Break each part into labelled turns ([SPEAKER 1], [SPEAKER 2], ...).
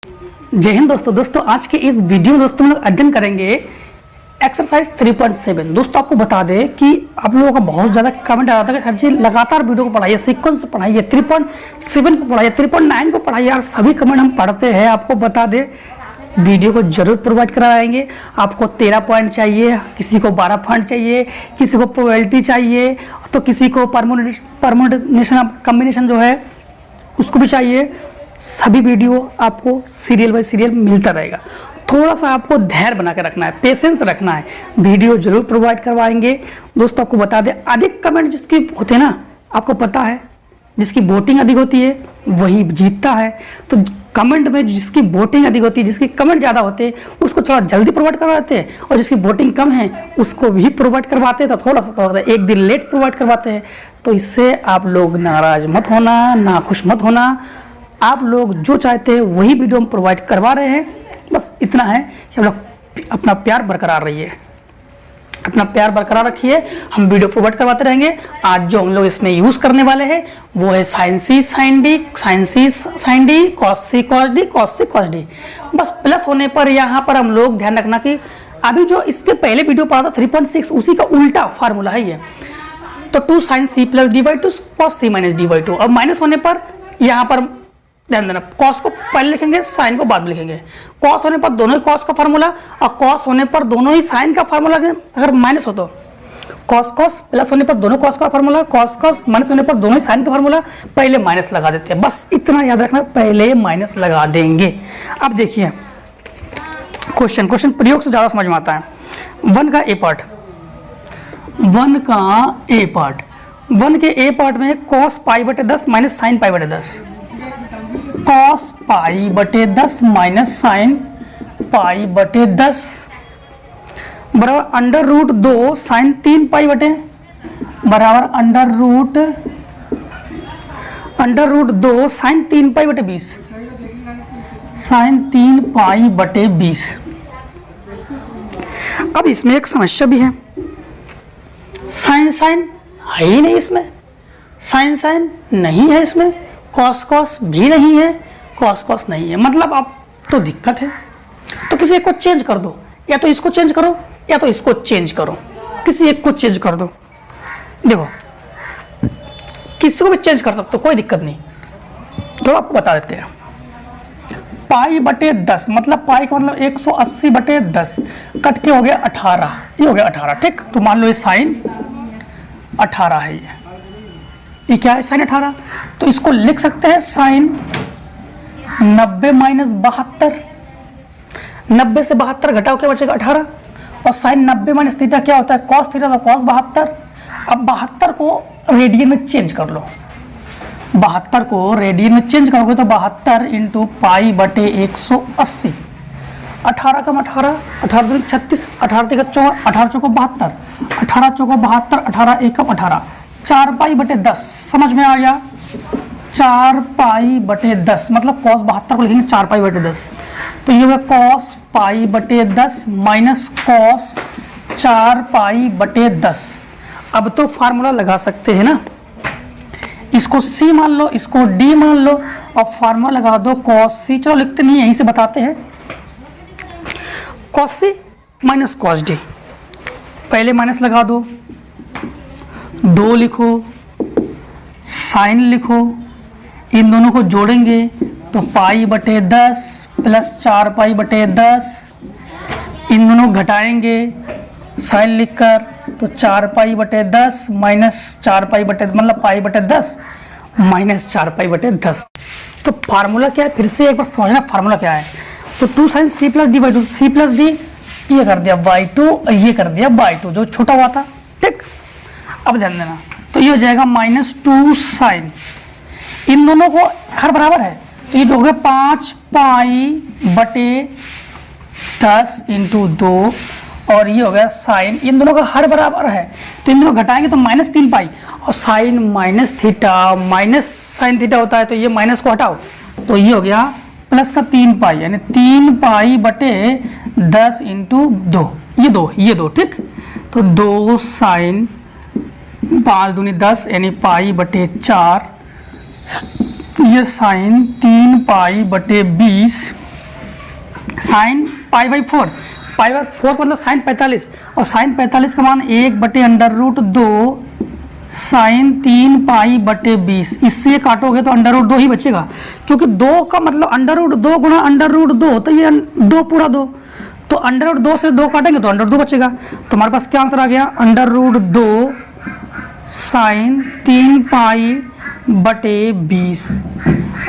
[SPEAKER 1] जय हिंद दोस्तों आज के इस वीडियो में दोस्तों हम लोग अध्ययन करेंगे एक्सरसाइज 3.7। दोस्तों आपको बता दें कि आप लोगों का बहुत ज़्यादा कमेंट आ रहा था कि सर जी लगातार वीडियो को पढ़ाइए, सीक्वेंस पढ़ाइए, 3.7 को पढ़ाइए, 3.9 को पढ़ाइए। यार सभी कमेंट हम पढ़ते हैं। आपको बता दें वीडियो को जरूर प्रोवाइड कराएंगे। आपको 13 पॉइंट चाहिए, किसी को 12 पॉइंट चाहिए, किसी को प्रोबेबिलिटी चाहिए, तो किसी को परमुटेशन कॉम्बिनेशन जो है उसको भी चाहिए। सभी वीडियो आपको सीरियल बाय सीरियल मिलता रहेगा। थोड़ा सा आपको धैर्य बना के रखना है, पेशेंस रखना है। वीडियो जरूर प्रोवाइड करवाएंगे। दोस्तों आपको बता दें अधिक कमेंट जिसकी होते हैं ना, आपको पता है जिसकी वोटिंग अधिक होती है वही जीतता है। तो कमेंट में जिसकी वोटिंग अधिक होती है, जिसकी कमेंट ज़्यादा होते हैं उसको थोड़ा जल्दी प्रोवाइड करवाते हैं, और जिसकी वोटिंग कम है उसको भी प्रोवाइड करवाते हैं। तो थोड़ा सा एक दिन लेट प्रोवाइड करवाते हैं। तो इससे आप लोग नाराज मत होना, नाखुश मत होना। आप लोग जो चाहते हैं वही वीडियो हम प्रोवाइड करवा रहे हैं। बस इतना है कि हम लोग अपना प्यार बरकरार रहिए, अपना प्यार बरकरार रखिए। हम वीडियो प्रोवाइड करवाते रहेंगे। आज जो हम लोग इसमें यूज करने वाले हैं वो है sine C sine D, sine D, cos C cos D, cos C cos D. बस प्लस होने पर यहाँ पर हम लोग ध्यान रखना कि अभी जो इसके पहले वीडियो पढ़ा था 3.6 उसी का उल्टा फार्मूला है ये। तो 2 sine C plus D by 2 cos C minus D by 2। अब माइनस होने पर यहाँ पर ध्यान देना, कॉस को पहले लिखेंगे, साइन को बाद में लिखेंगे। कॉस होने पर दोनों ही कॉस का फार्मूला, और कॉस होने पर दोनों ही साइन का फार्मूला। अगर माइनस हो तो कॉस कॉस, प्लस होने पर दोनों कॉस का फार्मूला, कॉस कॉस, माइनस होने पर दोनों ही साइन का फार्मूला। पहले माइनस लगा देते हैं, बस इतना याद रखना, पहले माइनस लगा देंगे। अब देखिए क्वेश्चन प्रयोग से ज्यादा समझ में आता है। 1 का ए पार्ट, 1 के ए पार्ट में कॉस पाई बटे 10 माइनस साइन पाई बटे 10, कॉस पाई बटे 10 माइनस साइन पाई बटे 10 बराबर अंडर रूट 2 साइन 3 पाई बटे बराबर अंडर रूट 2 साइन 3 पाई बटे 20, साइन 3 पाई बटे 20। अब इसमें एक समस्या भी है, साइन साइन है ही नहीं इसमें, साइन नहीं है इसमें, कॉस कॉस भी नहीं है, कॉस कॉस नहीं है। मतलब अब तो दिक्कत है। तो किसी एक को चेंज कर दो, या तो इसको चेंज करो या तो इसको चेंज करो, किसी एक को चेंज कर दो। देखो किसी को भी चेंज कर सकते हो, कोई दिक्कत नहीं। तो आपको बता देते हैं पाई बटे 10, मतलब पाई का मतलब 180 बटे 10 कट के हो गया 18, ये हो गया 18। ठीक, तो मान लो ये साइन 18 है, ये क्या है साइन 18। तो इसको लिख सकते हैं साइन 90 माइनस 72, 90 से 72 घटाओ क्या बचेगा 18, और साइन 90 माइनस थीटा क्या होता है कॉस थीटा, तो कॉस 72। अब 72 को रेडियन में चेंज कर लो, 72 को रेडियन में चेंज करोगे तो 72 इंटू पाई बटे 180, 18 कम 18, 18 दूनी 36, 18 तिका 4, 18 चौको 72, 18 चौको 72, 18 एकम 18, 4 पाई बटे 10। समझ में आ गया, 4 पाई बटे 10 मतलब कॉस 72 को लिखेंगे 4 पाई बटे 10। तो ये होगा कॉस पाई बटे 10 माइनस कॉस 4 पाई बटे 10। अब तो फार्मूला लगा सकते हैं ना, इसको सी मान लो, इसको डी मान लो, और फार्मूला लगा दो कॉस सी। चलो लिखते नहीं, यहीं से बताते हैं। कॉस सी माइनस कॉस डी, पहले माइनस लगा दो, 2 लिखो, साइन लिखो, इन दोनों को जोड़ेंगे तो पाई बटे 10 प्लस 4 पाई बटे 10, इन दोनों घटाएंगे साइन लिखकर तो 4 पाई बटे 10 माइनस 4 पाई बटे मतलब पाई बटे 10 माइनस 4 पाई बटे 10। तो फार्मूला क्या है, फिर से एक बार समझना फार्मूला क्या है। तो 2 sine C plus D by 2, c plus d ये कर दिया बाई 2, ये कर दिया बाई 2 जो छोटा हुआ था। ठीक, अब ध्यान देना, तो ये हो जाएगा माइनस 2 साइन, इन दोनों को हर बराबर है तो ये हो गया 5 पाई बटे 10 इंटू 2, और ये हो गया साइन, इन दोनों का हर बराबर है तो इन दोनों घटाएंगे तो माइनस 3 पाई, और sine minus theta minus sine theta होता है तो ये माइनस को हटाओ तो ये हो गया प्लस का 3 पाई, यानी 3 पाई बटे 10 इंटू 2, ये दो। ठीक, तो 2 साइन 5 दूनी 10 यानी पाई बटे 4, ये साइन 3 पाई बटे 20 साइन π/4, π/4 मतलब साइन 45, और साइन 45 का मान 1/√2 साइन 3π/20। इससे काटोगे तो √2 ही बचेगा, क्योंकि 2 का मतलब √2 गुणा √2 तो ये 2 पूरा 2, तो √2 से 2 काटेंगे तो √2 बचेगा। तो हमारे पास क्या आंसर आ गया, √2 साइन 3π/20।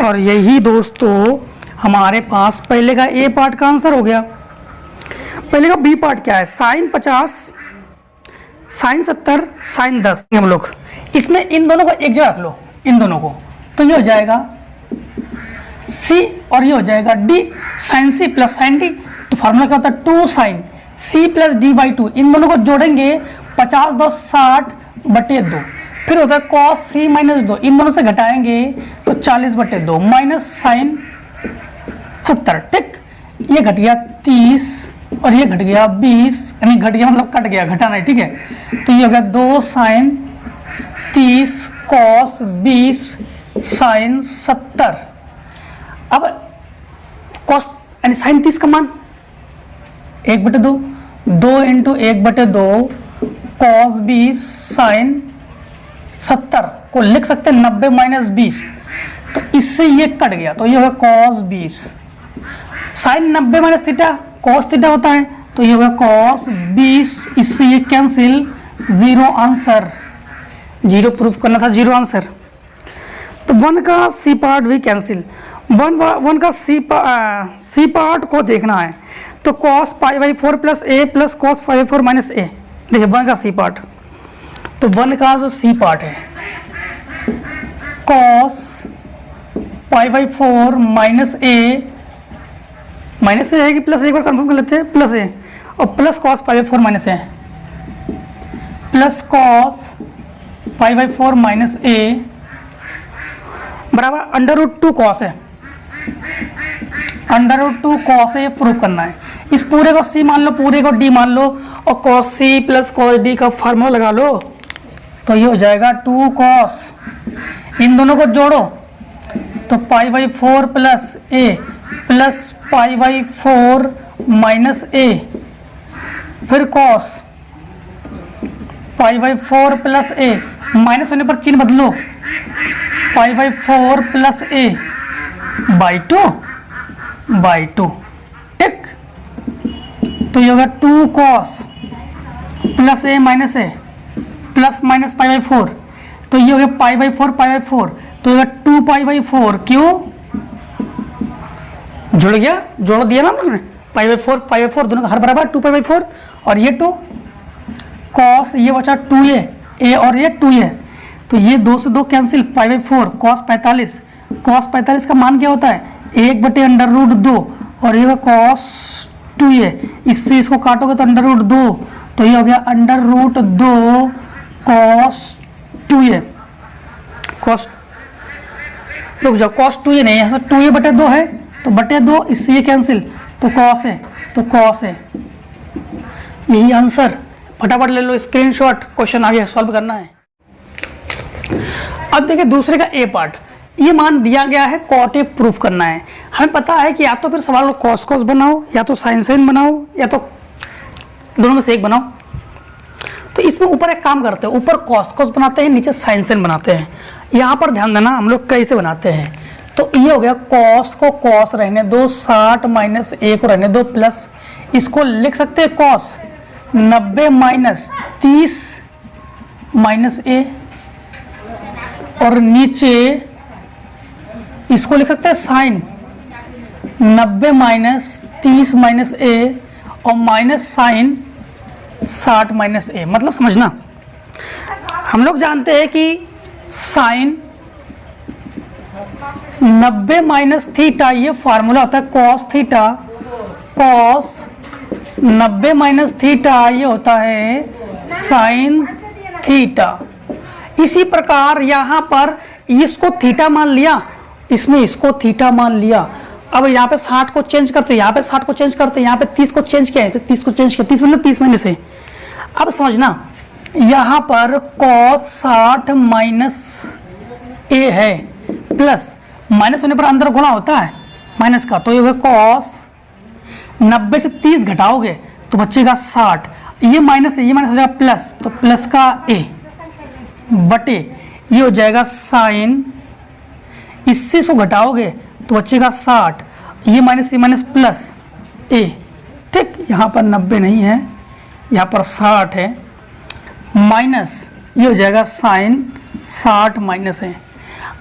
[SPEAKER 1] और यही दोस्तों हमारे पास पहले का ए पार्ट का आंसर हो गया। पहले का बी पार्ट क्या है, साइन 50, साइन 70, साइन 10। हम लोग इसमें इन दोनों को एक जगह रख लो, इन दोनों को, तो ये हो जाएगा सी और ये हो जाएगा डी, साइन सी प्लस साइन डी। तो फार्मूला क्या होता है, 2 साइन सी प्लस डी/2। इन दोनों को जोड़ेंगे 50 2 60/2। फिर होता है कॉस सी माइनस 2, इन दोनों से घटाएंगे तो 40/2 माइनस साइन 70। ठीक, ये घट गया 30 और ये घट गया 20, यानी घट गया मतलब कट गया, घटा नहीं। ठीक है, तो ये हो गया 2 साइन 30 कॉस 20 साइन 70। अब कॉस यानी साइन 30 का मान 1/2, 2 × 1/2 कॉस 20 साइन 70 को लिख सकते हैं 90 माइनस 20। तो इससे ये कट गया, तो ये होगा cos 20 sine 90 minus theta, cos theta होता है, तो ये होगा कॉस 20। इससे ये कैंसिल, 0 आंसर, 0 प्रूफ करना था, 0 आंसर। तो 1 का सी पार्ट भी कैंसिल, 1 का सी पार्ट को देखना है। तो कॉस π/4 प्लस ए प्लस कॉस π/4 माइनस ए। देखिए 1 का सी पार्ट, तो 1 का जो सी पार्ट है कॉस π/4 माइनस ए है कि प्लस, एक बार कंफर्म कर लेते हैं, प्लस ए और प्लस कॉस π/4 माइनस ए, प्लस कॉस π/4 माइनस ए बराबर √2 कॉस है, √2 कॉस है, ये प्रूव करना है। इस पूरे को सी मान लो, पूरे को डी मान लो, और कॉस सी प्लस कॉस डी का फार्मूला लगा लो, तो ये हो जाएगा 2 कॉस। इन दोनों को जोड़ो तो π/4 प्लस ए प्लस π/4 माइनस ए, फिर कॉस π/4 प्लस ए, माइनस होने पर चिन्ह बदलो, π/4 प्लस ए बाई 2। ठीक, तो ये होगा 2 कॉस प्लस ए माइनस ए प्लस माइनस π/4, तो ये हो गया π/4, तो ये होगा 2π/4। क्यों जुड़ गया, जोड़ दिया ना हमने, π/4 दोनों का हर बराबर 2π/4, और ये 2 कॉस, ये बचा 2a और ये 2a, तो ये 2 से 2 कैंसिल, π/4 कॉस 45, कॉस 45 का मान क्या होता है 1/√2, और ये कॉस 2a, इससे इसको काटोगे तो √2, तो ये हो गया √2 कॉस 2a। कॉस, रुक जाओ, कॉस 2a नहीं है, 2a/2 है, तो /2, इससे ये कैंसिल, तो कॉस है, तो कॉस है। यही आंसर, फटाफट ले लो स्क्रीनशॉट, क्वेश्चन आगे सॉल्व करना है। अब देखिए दूसरे का ए पार्ट, ये मान दिया गया है, कॉट ए प्रूफ करना है। हमें पता है कि या तो फिर सवाल कॉस कॉस बनाओ, या तो साइन साइन बनाओ, या तो दोनों में से एक बनाओ। तो इसमें ऊपर एक काम करते हैं, ऊपर कॉस कॉस बनाते हैं, नीचे साइन साइन बनाते हैं। यहाँ पर ध्यान देना हम लोग कैसे बनाते हैं। तो ये हो गया, कॉस को कॉस रहने दो, 60 माइनस ए को रहने दो, प्लस इसको लिख सकते हैं कॉस 90 माइनस 30 माइनस ए, और नीचे इसको लिख सकते हैं साइन 90 माइनस 30 माइनस ए, और माइनस साइन 60 माइनस ए। मतलब समझना, हम लोग जानते हैं कि साइन 90 माइनस थीटा, ये फार्मूला होता है cos theta, cos 90 minus theta ये होता है साइन थीटा। इसी प्रकार यहाँ पर इसको थीटा मान लिया, इसमें इसको थीटा मान लिया। अब यहाँ पे 60 को चेंज करते, यहाँ पे 60 को चेंज करते, यहाँ पे 30 को चेंज किया है, फिर 30 को चेंज किया, 30 मतलब 30 माइनस है। अब समझना, यहाँ पर cos 60 माइनस ए है, प्लस माइनस होने पर अंदर गुणा होता है माइनस का, तो ये होगा cos 90 से 30 घटाओगे तो बचेगा 60, ये माइनस है, ये माइनस हो जाएगा प्लस, तो प्लस का a बटे ये हो जाएगा साइन, इससे इसको घटाओगे तो बचेगा 60, ये माइनस प्लस a। ठीक, यहाँ पर 90 नहीं है, यहाँ पर 60 है, माइनस ये हो जाएगा साइन 60 माइनस है।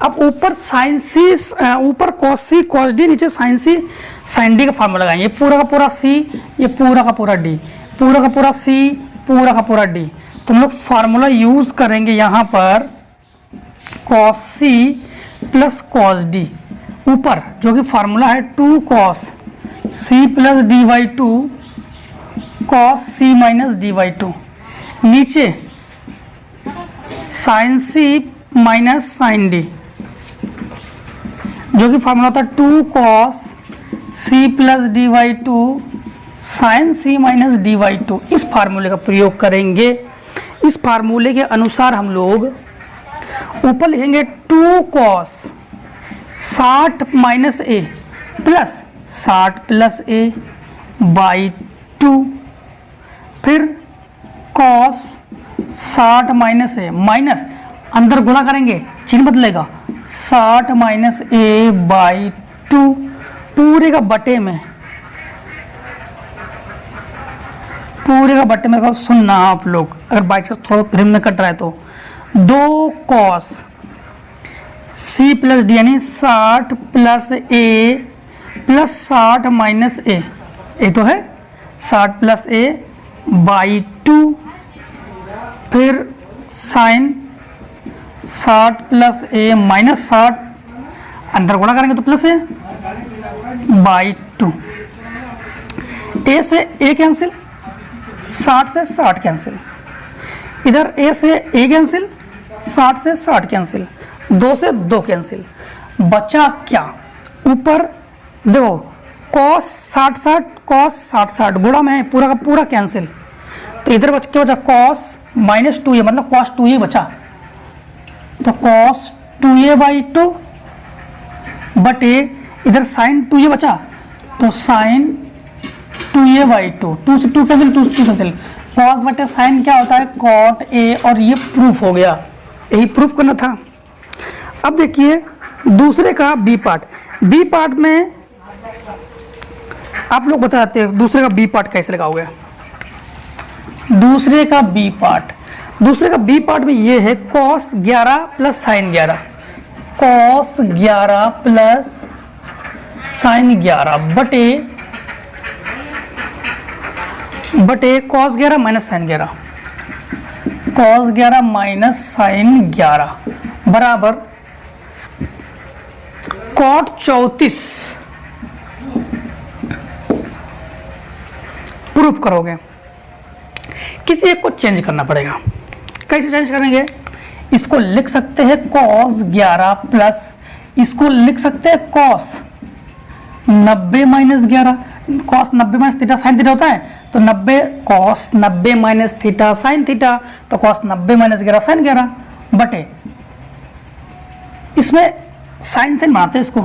[SPEAKER 1] अब ऊपर साइन सी, ऊपर कॉस सी कॉस डी, नीचे साइन सी साइन डी का फार्मूला लगाएंगे। ये पूरा का पूरा सी, ये पूरा का पूरा डी, पूरा का पूरा सी, पूरा का पूरा डी। तो हम लोग फार्मूला यूज करेंगे यहाँ पर कॉस सी प्लस कॉस डी, ऊपर जो कि फार्मूला है 2 cos C plus D by 2 cos C minus D by 2, नीचे साइन सी माइनस साइन डी, जो कि फार्मूला होता है 2 cos C plus D by 2 sine C minus D by 2। इस फार्मूले का प्रयोग करेंगे। इस फार्मूले के अनुसार हम लोग ऊपर लिखेंगे 2 cos 60 minus A plus 60 plus A by 2, फिर कॉस 60 माइनस ए, माइनस अंदर गुणा करेंगे चिन्ह बदलेगा, 60 माइनस ए बाई 2 पूरे का बटे में, पूरे का बटे में सुनना आप लोग, अगर बाई चांस थोड़ा फ्रेम में कट रहा है तो 2 कॉस सी प्लस डी यानी 60 प्लस ए प्लस 60 माइनस ए, ए तो है 60 प्लस ए बाई 2, फिर साइन 60 प्लस ए माइनस 60 अंदर गुणा करेंगे तो प्लस ए बाई 2, ए से ए कैंसिल, 60 से 60 कैंसिल, इधर ए से ए कैंसिल, 60 से 60 कैंसिल, 2 से 2 कैंसिल, बचा क्या? ऊपर देखो कॉस 60 कॉस 60 गुणा में है, पूरा का पूरा कैंसिल, तो इधर बच के बचा कॉस माइनस 2a मतलब कॉस 2a बचा, तो कॉस 2a बाई 2 बटे इधर साइन 2a बचा तो साइन 2a बाई 2, 2 से 2 कैंसिल, 2 से 2 कैंसिल, कॉस बटे साइन क्या होता है कॉट a, और ये प्रूफ हो गया, यही प्रूफ करना था। अब देखिए दूसरे का बी पार्ट, बी पार्ट में आप लोग बताते हैं दूसरे का बी पार्ट कैसे लगाओगे। दूसरे का बी पार्ट, दूसरे का बी पार्ट में ये है cos 11 plus sine 11, cos 11 plus sine 11 बटे cos 11 minus sine 11, cos 11 minus sine 11 बराबर कॉट 34 प्रूफ करोगे। किसी एक को चेंज करना पड़ेगा, कैसे चेंज करेंगे? इसको लिख सकते हैं कॉस 11 प्लस, इसको लिख सकते हैं cos 90 minus 11, cos 90 minus theta sine theta होता है, तो 90 cos 90 minus theta sine theta, तो कॉस 90 माइनस 11 साइन 11 बटे, इसमें साइन से बनाते हैं इसको,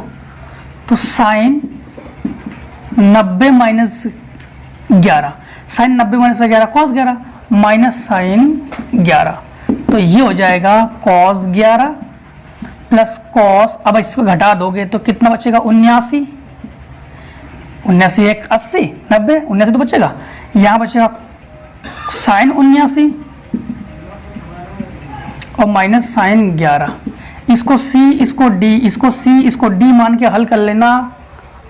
[SPEAKER 1] तो sine 90 minus 11, sine 90 minus 11 cos 11 minus sine 11, तो ये हो जाएगा कॉस 11 प्लस कॉस, अब इसको घटा दोगे तो कितना बचेगा 79, 79 एक 80 90 79 तो बचेगा, यहाँ बचेगा साइन 79 और माइनस साइन 11, इसको सी इसको डी, इसको सी इसको डी मान के हल कर लेना,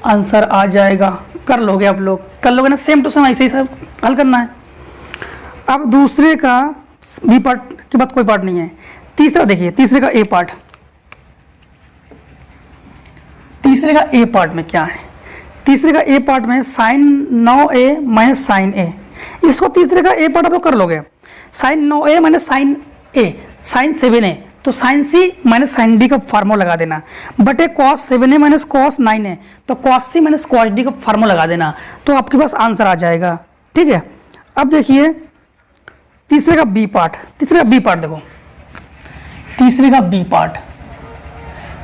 [SPEAKER 1] आंसर आ जाएगा। कर लोगे आप लोग, कर लोगे ना, सेम टू सेम ऐसे ही सब हल करना है। अब दूसरे का बी पार्ट के बाद कोई पार्ट नहीं है। तीसरा देखिए, तीसरे का ए पार्ट, तीसरे का ए पार्ट में क्या है? तीसरे का ए पार्ट में साइन 9a माइनस साइन ए, इसको तीसरे का ए पार्ट आप लोग कर लोगे। Sign 9a minus sign A sign 7a, तो साइन सी माइनस साइन डी का फार्मूला लगा देना, बटे cos 7a minus cos 9a, तो कॉस सी माइनस कॉस डी का फार्मूला लगा देना, तो आपके पास आंसर आ जाएगा। ठीक है, अब देखिए तीसरे का बी पार्ट, तीसरे का बी पार्ट देखो, तीसरे का बी पार्ट,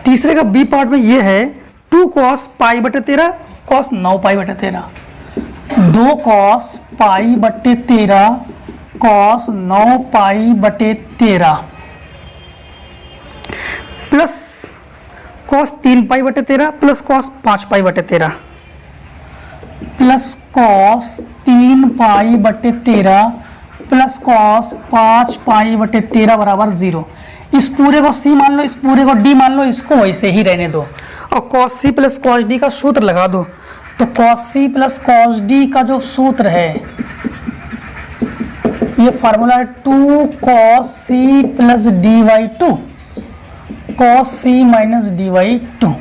[SPEAKER 1] तीसरे का बी पार्ट में ये है 2 कॉस पाई बटे 13 कॉस 9 पाई बटे 13, 2 कॉस पाई बटे 13 कॉस 9 पाई बटे 13 प्लस कॉस 3 पाई बटे 13 प्लस कॉस 5 पाई बटे 13 प्लस कॉस 3 पाई बटे 13 प्लस कॉस 5 पाई बटे 13 बराबर 0। इस पूरे को सी मान लो, इस पूरे को डी मान लो, इसको वैसे ही रहने दो और कॉस सी प्लस कॉस डी का सूत्र लगा दो। तो कॉस सी प्लस कॉस डी का जो सूत्र है ये फार्मूला है 2 cos C plus D by 2 cos C minus D by 2।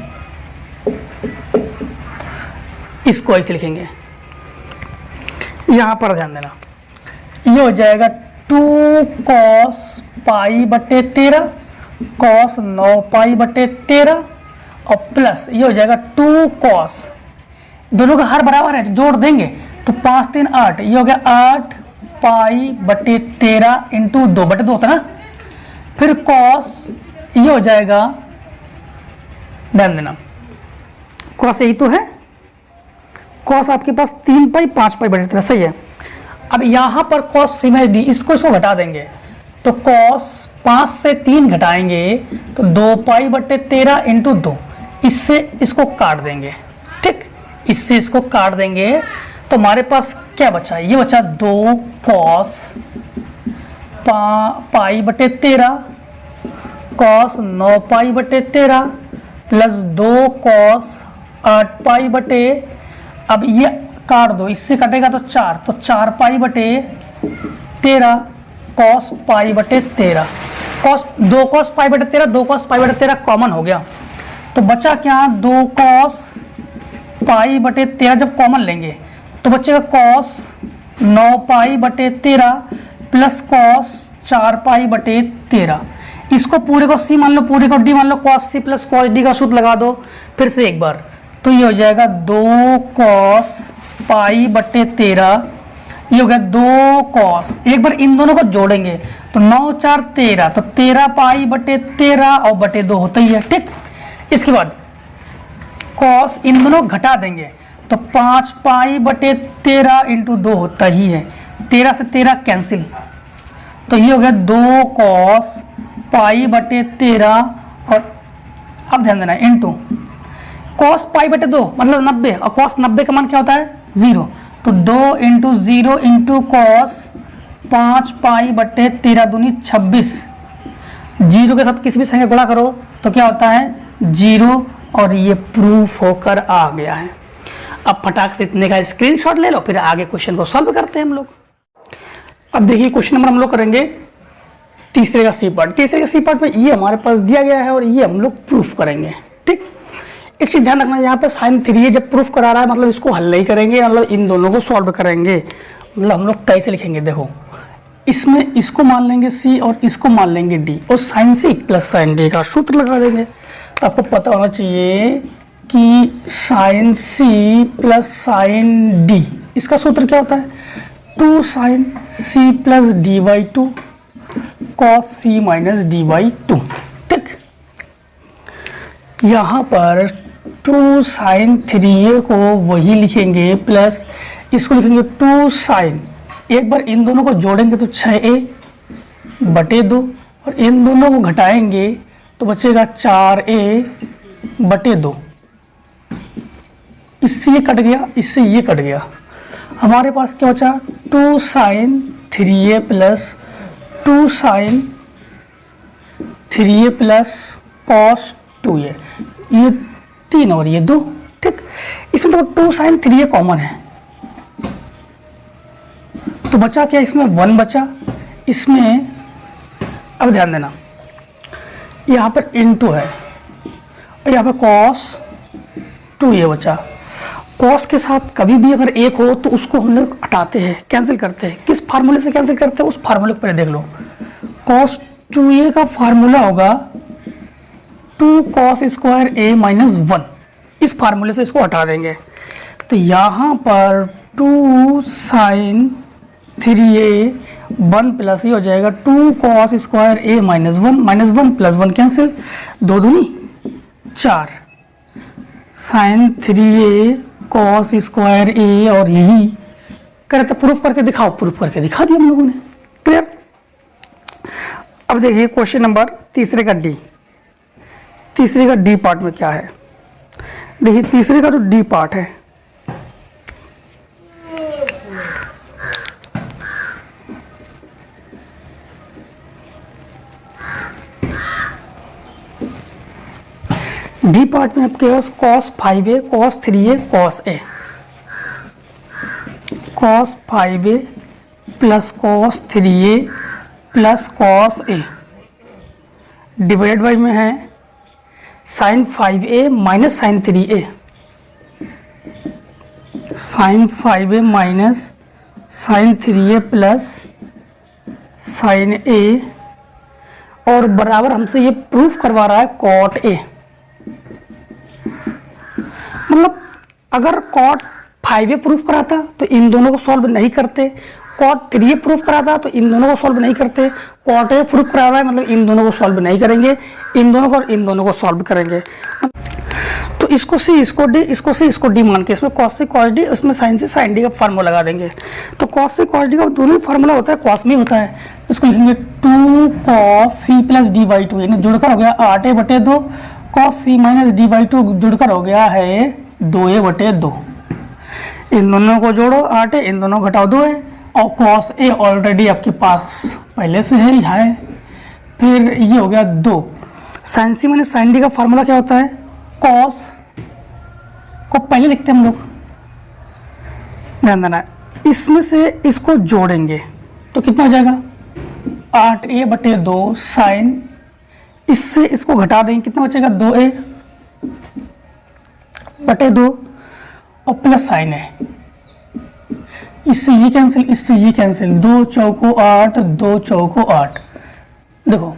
[SPEAKER 1] इसको ऐसे लिखेंगे, यहां पर ध्यान देना, ये हो जाएगा 2 कॉस पाई बटे 13 कॉस 9 पाई बटे 13 और प्लस ये हो जाएगा 2 कॉस, दोनों का हर बराबर है जोड़ देंगे तो 5 3 8, ये हो गया 8 पाई बटे 13 इंटू 2 बटे 2 होता ना। फिर कॉस ये हो जाएगा, ध्यान देना कॉस यही तो है, कॉस आपके पास 3 पाई 5 पाई बटे 13 सही है। अब यहां पर कॉस सी माइनस डी इसको घटा देंगे तो कॉस 5 से 3 घटाएंगे तो 2 पाई बटे 13 इंटू 2, इससे इसको काट देंगे, ठीक, इससे इसको काट देंगे तो हमारे पास क्या बचा, ये बचा 2 कॉस पाई बटे 13 कॉस 9 पाई बटे 13 प्लस 2 कॉस 8 पाई बटे, अब ये काट दो, इससे कटेगा तो 4, तो 4 पाई बटे 13 कॉस पाई बटे 13 कॉस 2 कॉस पाई बटे 13 2 कॉस पाई बटे 13 कॉमन हो गया तो बचा क्या 2 कॉस पाई बटे 13, जब कॉमन लेंगे तो बचेगा कॉस 9 पाई बटे 13 प्लस कॉस 4 पाई बटे 13। इसको पूरे को सी मान लो, पूरे को डी मान लो, कॉस सी प्लस कॉस डी का सूत्र लगा दो फिर से एक बार, तो ये हो जाएगा 2 कॉस पाई बटे 13, ये हो गया 2 कॉस, एक बार इन दोनों को जोड़ेंगे तो 9 4 13, तो 13 पाई बटे 13 और बटे 2 होता ही है, ठीक। इसके बाद कॉस इन दोनों घटा देंगे तो 5 पाई बटे 13 इंटू 2 होता ही है, 13 से 13 कैंसिल, तो ये हो गया 2 कॉस पाई बटे 13 और अब ध्यान देना इंटू कॉस पाई बटे 2 मतलब 90 और कॉस 90 का मान क्या होता है 0, तो 2 इंटू 0 इंटू कॉस 5 पाई बटे 13 दूनी 26, 0 के साथ किसी भी संख्या गुणा करो तो क्या होता है 0 और ये प्रूफ होकर आ गया है। अब फटाक से इतने का स्क्रीनशॉट ले लो, फिर आगे क्वेश्चन को सॉल्व करते हैं हम लोग। अब देखिए क्वेश्चन नंबर हम लोग करेंगे तीसरे का सी पार्ट। तीसरे का सी पार्ट में ये हमारे पास दिया गया है और ये हम लोग प्रूफ करेंगे, ठीक। एक चीज ध्यान रखना, यहाँ पे साइन 3 है, जब प्रूफ करा रहा है मतलब इसको हल नहीं करेंगे, मतलब इन दोनों को सॉल्व करेंगे, मतलब हम लोग कैसे लिखेंगे देखो, इसमें इसको मान लेंगे सी और इसको मान लेंगे डी और साइन सी प्लस साइन डी का सूत्र लगा देंगे। तो आपको पता होना चाहिए कि साइन सी प्लस साइन डी इसका सूत्र क्या होता है 2 sine C plus D by 2 cos C minus D by 2, ठीक। यहाँ पर 2 साइन 3a को वही लिखेंगे प्लस इसको लिखेंगे 2 साइन, एक बार इन दोनों को जोड़ेंगे तो 6a बटे 2 और इन दोनों को घटाएंगे तो बचेगा 4a बटे 2, इससे ये कट गया, इससे ये कट गया, हमारे पास क्या बचा 2 sine 3a plus 2 sine 3a plus cos 2a, ये 3 और ये 2, ठीक। इसमें तो 2 साइन 3a कॉमन है तो बचा क्या, इसमें 1 बचा, इसमें अब ध्यान देना यहाँ पर इनटू है और यहाँ पर कॉस 2a बचा। कॉस के साथ कभी भी अगर एक हो तो उसको हम लोग हटाते हैं, कैंसिल करते हैं। किस फार्मूले से कैंसिल करते हैं उस फार्मूले को पहले देख लो। कॉस 2a का फार्मूला होगा 2 कॉस स्क्वायर a माइनस 1, इस फार्मूले से इसको हटा देंगे तो यहाँ पर 2 साइन 3a 1 प्लस ये हो जाएगा 2 cos square a minus 1 plus 1 cancel, 2 दूनी 4 sign 3a cos square a और यही कह रहे थे प्रूफ करके दिखाओ, प्रूफ करके दिखा दिया हम लोगों ने। क्लियर। अब देखिए क्वेश्चन नंबर तीसरे का डी। तीसरे का डी पार्ट में क्या है, देखिए तीसरे का जो डी पार्ट है, डी पार्ट में आपके पास cos 5a cos 3a cos a, cos 5a plus cos 3a plus cos a divide by में है sin 5a minus sin 3a, sin 5a minus sin 3a plus sin a, और बराबर हमसे ये proof करवा रहा है cot a। मतलब अगर cot 5a प्रूफ कराता तो इन दोनों को सॉल्व नहीं करते, cot 3a प्रूफ कराता तो इन दोनों को सॉल्व नहीं करते, cot a प्रूफ करा रहा है मतलब इन दोनों को सॉल्व नहीं करेंगे, इन दोनों को और इन दोनों को सॉल्व करेंगे। तो इसको सी इसको डी, इसको सी इसको डी मान के इसमें cos से cos d, उसमें sin से sin d का फार्मूला लगा देंगे। तो cos से cos d का दोनों ही फार्मूला होता है, cos में होता है, तो इसको लिखेंगे 2 cos c plus D by two, यानी जुड़कर हो गया 8a बटे 2, cos c minus D by two जुड़कर हो गया है 2a बटे 2। इन दोनों को जोड़ो 8a, इन दोनों घटाओ 2a, और cos a ऑलरेडी आपके पास पहले से है, यहाँ है। फिर ये हो गया 2, sin c minus sin d का फार्मूला क्या होता है, cos को पहले लिखते हैं हम लोग, ध्यान देना, इसमें से इसको जोड़ेंगे तो कितना हो जाएगा 8a बटे 2 sin, इससे इसको घटा देंगे कितना बचेगा 2a बटे 2 और प्लस साइन है, इससे ये कैंसिल, इससे ये कैंसिल, 2 चौको 8, 2 चौको 8। देखो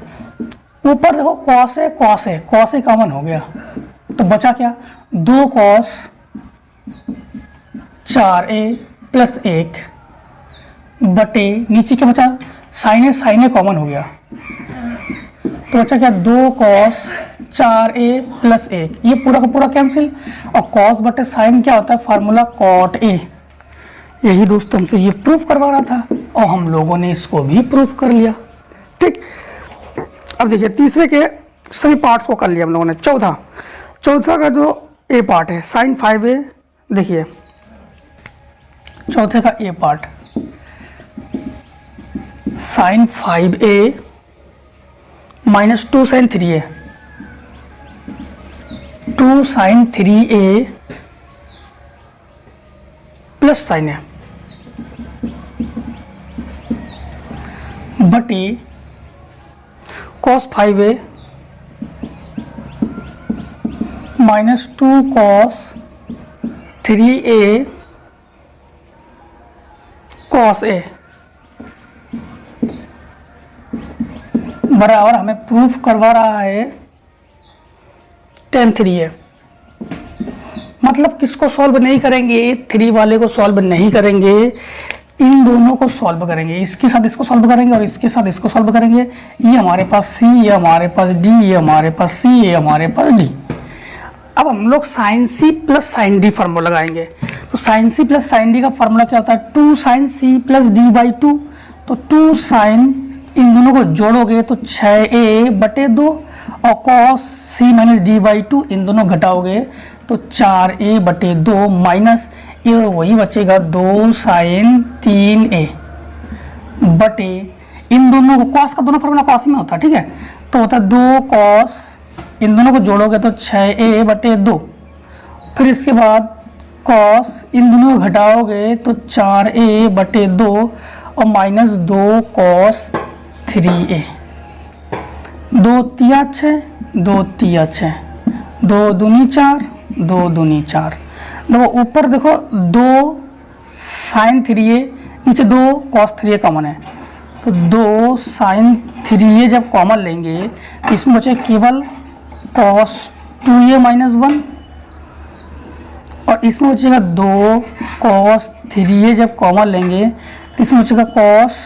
[SPEAKER 1] ऊपर देखो cos है, cos है, cos है कॉमन हो गया तो बचा क्या 2 cos 4a प्लस 1 बटे नीचे क्या बचा साइन है कॉमन हो गया तो बचा क्या 2 cos 4a प्लस 1, ये पूरा का पूरा कैंसिल, और cos बटे साइन क्या होता है फार्मूला cot a। यही दोस्तों हमसे ये प्रूफ करवा रहा था और हम लोगों ने इसको भी प्रूफ कर लिया। ठीक, अब देखिए तीसरे के सभी पार्ट्स को कर लिया हम लोगों ने। चौथा का जो ए पार्ट है sin 5a, देखिए चौथे का A part sin 5a minus 2 sin 3a, 2 sin 3a plus sine है बटे cos 5a minus 2 cos 3a cos a बराबर हमें प्रूफ करवा रहा है tan 3a। मतलब किसको सॉल्व नहीं करेंगे, 3 वाले को सॉल्व नहीं करेंगे, इन दोनों को सॉल्व करेंगे, इसके साथ इसको सॉल्व करेंगे और इसके साथ इसको सॉल्व करेंगे। ये हमारे पास c, ये हमारे पास d, ये हमारे पास c, ये हमारे पास d। अब हम लोग sin c plus sin d formula लगाएंगे। तो sin c plus sin d का फार्मूला क्या होता है 2 sin c plus d by 2, तो 2 sin, इन दोनों को जोड़ोगे तो 6a बटे 2, और cos c minus D by 2 इन दोनों घटाओगे तो 4a बटे 2 माइनस ये वही बचेगा 2 sin 3a बटे, इन दोनों को cos का दोनों फार्मूला cos में होता है, ठीक है, तो होता है 2 cos, इन दोनों को जोड़ोगे तो 6a बटे 2, फिर इसके बाद cos, इन दोनों को घटाओगे तो 4a बटे 2 और माइनस 2 cos 3a, 2 तिया 6, 2 तिया 6, 2 दूनी 4, 2 दूनी 4। देखो ऊपर देखो 2 sin 3a, नीचे 2 cos 3a कॉमन है, तो 2 sin 3a जब कॉमन लेंगे तो इसमें बचे केवल cos 2a माइनस 1, और इसमें बचेगा 2 cos 3a जब कॉमन लेंगे तो इसमें बचेगा cos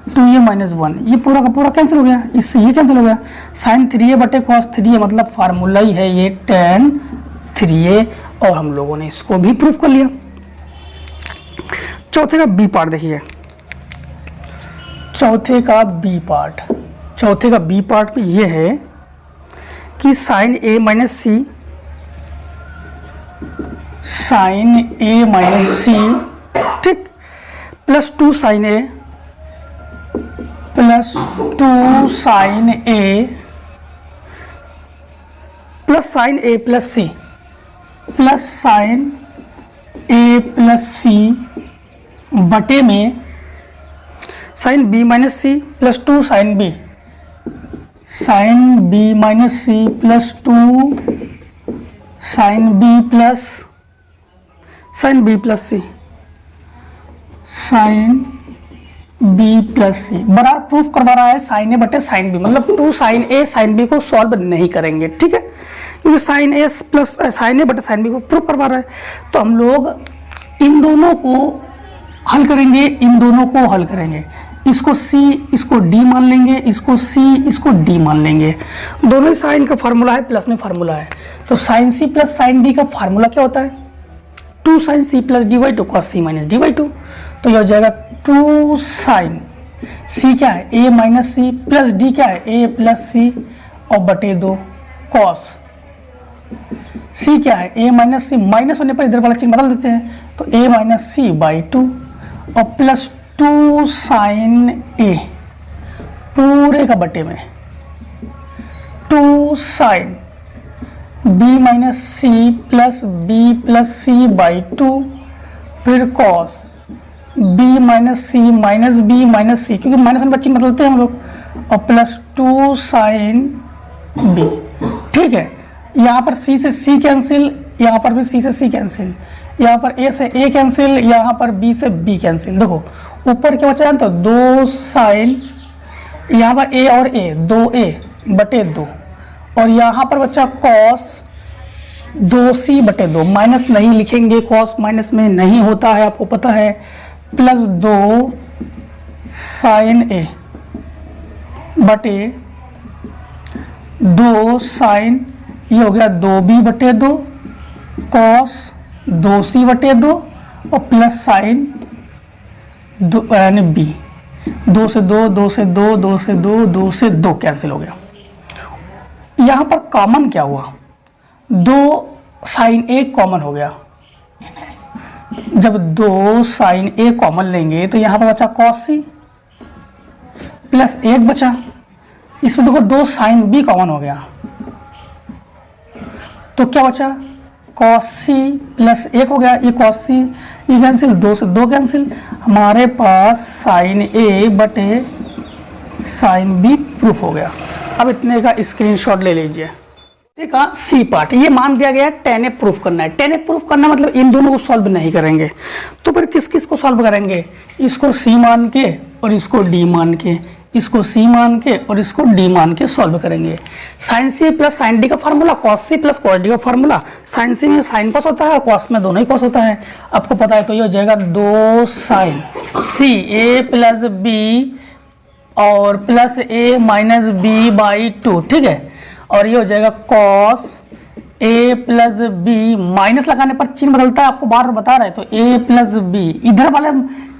[SPEAKER 1] 2a माइनस 1, ये पूरा का पूरा कैंसिल हो गया, इससे ये कैंसिल हो गया, sin 3a बटे cos 3a मतलब फार्मूला ही है ये tan 3a, और हम लोगों ने इसको भी प्रूफ कर लिया। चौथे का बी पार्ट देखिए, चौथे का बी पार्ट में ये है कि साइन ए माइनस सी, ठीक, plus 2 sine A plus sine A plus C plus sine A plus C बटे में sine B minus C plus 2 sine B minus C plus 2 sine B plus C बराबर proof करवा रहा है sine ए बटे sine B, मतलब 2 sine A sine B को solve नहीं करेंगे, ठीक है, क्योंकि साइन ए प्लस साइन ए बटे साइन बी को प्रूफ करवा रहा है। तो हम लोग इन दोनों को हल करेंगे, इसको C इसको D मान लेंगे, इसको C इसको D मान लेंगे। दोनों ही साइन का फार्मूला है, प्लस में फार्मूला है। तो sine C plus sine D का फार्मूला क्या होता है? 2 sine C plus D/2 cos C minus D/2। तो यह हो जाएगा 2 साइन C क्या है? A minus C plus D क्या है? A प्लस C और बटे 2 cos C क्या है? A माइनस C, माइनस होने पर इधर वाला चिन्ह बदल देते हैं, तो A माइनस C/2 और प्लस 2 साइन ए पूरे का बटे में 2 sine B minus C plus C/2 फिर कॉस बी माइनस सी क्योंकि माइनस में बच्चे बदलते हैं हम लोग, और प्लस 2 साइन बी, ठीक है। यहाँ पर C से C कैंसिल, यहाँ पर भी C से C कैंसिल, यहाँ पर A से A कैंसिल, यहाँ पर B से B कैंसिल। देखो ऊपर क्या बचा है तो 2 साइन, यहाँ पर A और A 2A बटे 2, और यहाँ पर बचा कॉस 2C बटे 2, माइनस नहीं लिखेंगे, कॉस माइनस में नहीं होता है आपको पता है, प्लस 2 साइन A बटे 2 साइन, ये हो गया 2B बटे 2 कॉस 2C बटे 2 और प्लस साइन यानी B, 2 से 2, 2 से 2, 2 से 2, 2 से 2 कैंसिल हो गया। यहाँ पर कॉमन क्या हुआ? 2 साइन A कॉमन हो गया। जब 2 साइन A कॉमन लेंगे तो यहाँ पर बचा cos C प्लस 1 बचा, इसमें देखो 2 साइन B कॉमन हो गया, तो क्या बचा? cos C प्लस 1 हो गया, ये cos C ये कैंसिल, 2 से 2 कैंसिल, हमारे पास साइन A बटे साइन B प्रूफ हो गया। अब इतने का स्क्रीनशॉट ले लीजिए। ठीक है, सी पार्ट ये मान दिया गया, 10A प्रूफ करना है। 10A प्रूफ करना मतलब इन दोनों को सॉल्व नहीं करेंगे, तो फिर किस किस को सॉल्व करेंगे? इसको C मान के और इसको D मान के, इसको C मान के और इसको D मान के सॉल्व करेंगे। Sine C plus sine D का formula, cos C plus cos D का फार्मूला। साइन C में साइन कॉस होता है, cos में दोनों ही कॉस होता है, आपको पता है। तो ये हो जाएगा 2 sine C A plus B और प्लस A माइनस B/2, ठीक है। और ये हो जाएगा cos A plus B, minus लगाने पर चिन्ह बदलता है, आपको बार बार बता रहे हैं। तो A प्लस B इधर वाले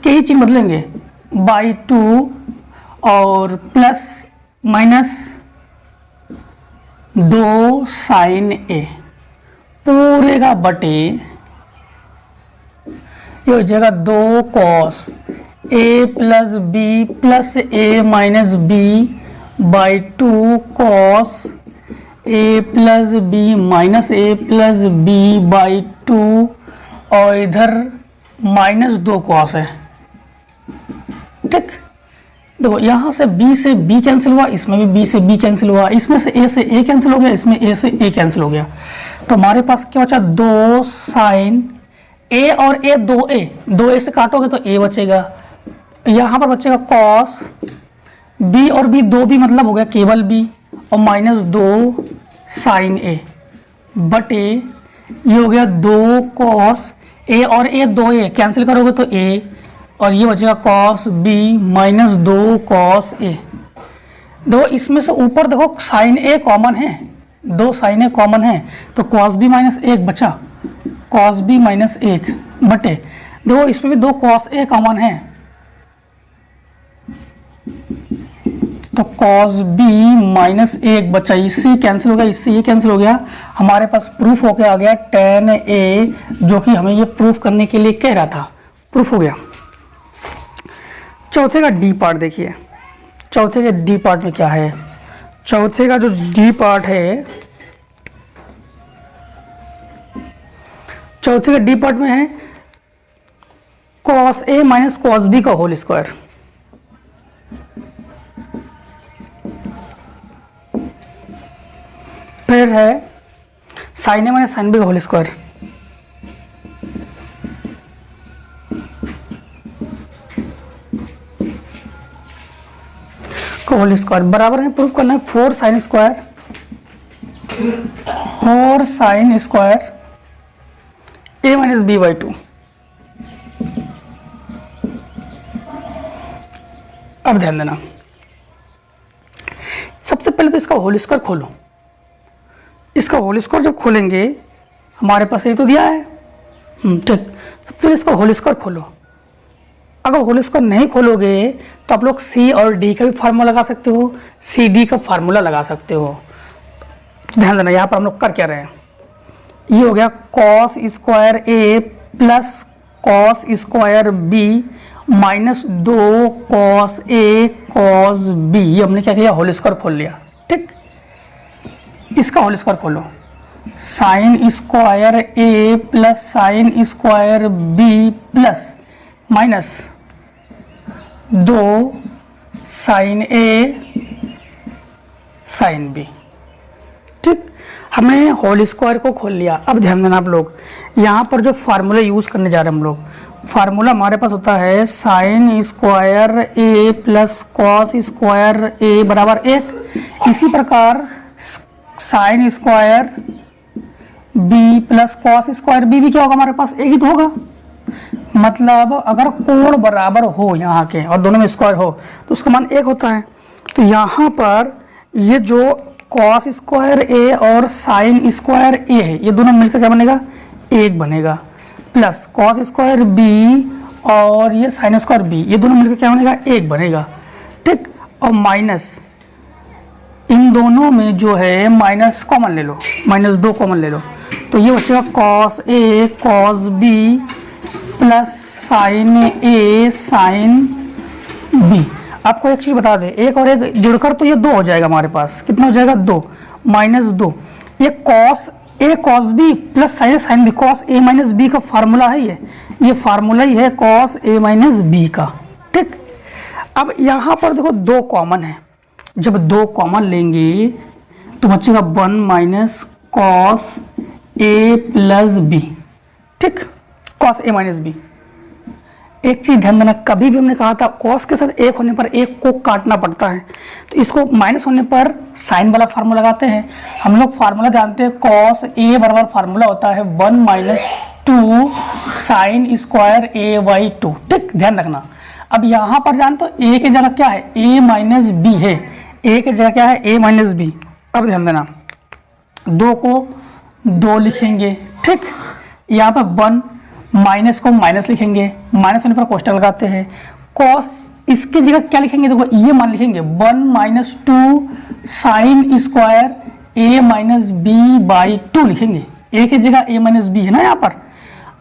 [SPEAKER 1] के ही चिन्ह बदलेंगे /2 और प्लस माइनस 2 साइन A पूरे का बटे, ये हो जाएगा 2 cos A plus B plus A minus B/2 cos A plus B minus A plus B/2, और इधर माइनस 2 cos है, ठीक। देखो यहाँ से B कैंसिल हुआ, इसमें भी B से B कैंसिल हुआ, इसमें से A कैंसिल हो गया, इसमें A से A कैंसिल हो गया। तो हमारे पास क्या बचा? 2 साइन A और A 2A से काटोगे तो A बचेगा, यहाँ पर बचेगा cos B और B 2B मतलब हो गया केवल B, और माइनस 2 साइन A बटे ये हो गया 2 cos A और A 2A कैंसिल करोगे तो A, और ये बचेगा cos B minus 2 cos A। देखो इसमें से ऊपर देखो साइन A कॉमन है, 2 साइन A कॉमन है, तो cos B माइनस 1 बचा, कॉस बी माइनस 1 बटे, देखो इसमें भी 2 कॉस ए कॉमन है, तो कॉस बी माइनस 1 बचा, इससे कैंसिल हो गया, इससे ये कैंसिल हो गया, हमारे पास प्रूफ होके आ गया tan ए, जो कि हमें ये प्रूफ करने के लिए कह रहा था, प्रूफ हो गया। चौथे का डी पार्ट देखिए, चौथे के डी पार्ट में क्या है, चौथे का जो डी पार्ट है, चौथे का डी पार्ट में है cos A minus cos B का होल स्क्वायर, फिर है sine A minus sine B का होल स्क्वायर, का होल स्क्वायर बराबर में प्रूफ करना है 4 sine square, 4 sine square A minus B by 2। अब ध्यान देना, सबसे पहले तो इसका होल स्क्वायर खोलो, इसका होल स्क्वायर जब खोलेंगे हमारे पास ये तो दिया है, ठीक, सबसे पहले इसका होल स्क्वायर खोलो। अगर होल स्क्वायर नहीं खोलोगे तो आप लोग सी और डी का भी फार्मूला लगा सकते हो, सी डी का फार्मूला लगा सकते हो। ध्यान देना, यहाँ पर हम लोग कर क्या रहे हैं, ये हो गया cos square A plus cos square B minus 2 cos A cos B, ये हमने क्या किया, होल स्क्वायर खोल लिया, ठीक। इसका होल स्क्वायर खोलो, sine square A plus sine square B plus minus 2 sine A sine B, ठीक। हमने होल स्क्वायर को खोल लिया। अब ध्यान देना आप लोग, यहाँ पर जो फार्मूला यूज़ करने जा रहे हैं हम लोग, फार्मूला हमारे पास होता है sine square A plus cos square A बराबर 1। इसी प्रकार sine square B plus cos square B भी क्या होगा, हमारे पास एक ही तो होगा। मतलब अगर कोण बराबर हो यहाँ के और दोनों में स्क्वायर हो तो उसका मान 1 होता है। तो यहाँ पर ये जो कॉस स्क्वायर ए और साइन स्क्वायर ए है, ये दोनों मिलकर क्या बनेगा, 1 बनेगा, प्लस कॉस स्क्वायर बी और ये साइन स्क्वायर बी, ये दोनों मिलकर क्या बनेगा, 1 बनेगा, ठीक। और माइनस इन दोनों में जो है माइनस कॉमन ले लो, -2 कॉमन ले लो, तो ये बचेगा cos A cos B plus sine A sine B. आपको एक चीज़ बता दें, एक और एक जुड़कर तो ये 2 हो जाएगा, हमारे पास कितना हो जाएगा, 2 -2, ये cos A cos B plus sine sine B, cos A minus B का फार्मूला है, ये फार्मूला ही है कॉस ए माइनस बी का, ठीक। अब यहाँ पर देखो 2 कॉमन है, जब 2 कॉमन लेंगे तो बचेगा 1 minus cos A plus B, ठीक, कॉस ए माइनस बी। एक चीज ध्यान देना, कभी भी हमने कहा था कॉस के साथ 1 होने पर 1 को काटना पड़ता है, तो इसको माइनस होने पर साइन वाला फार्मूला लगाते हैं। हम लोग फार्मूला जानते हैं, कॉस ए बराबर फार्मूला होता है 1 माइनस 2 साइन स्क्वायर ए बाई 2, ठीक, ध्यान रखना। अब यहाँ पर जानते हो ए की जगह क्या है, ए माइनस बी है, ए की जगह क्या है, ए माइनस बी। अब ध्यान देना, 2 को 2 लिखेंगे, ठीक, यहाँ पर 1 माइनस को माइनस लिखेंगे, माइनस होने पर कोष्टक लगाते हैं। कॉस इसकी जगह क्या लिखेंगे, देखो ये मान लिखेंगे 1 माइनस 2 sine square A minus B by 2 लिखेंगे, ए की जगह ए माइनस बी है ना यहाँ पर।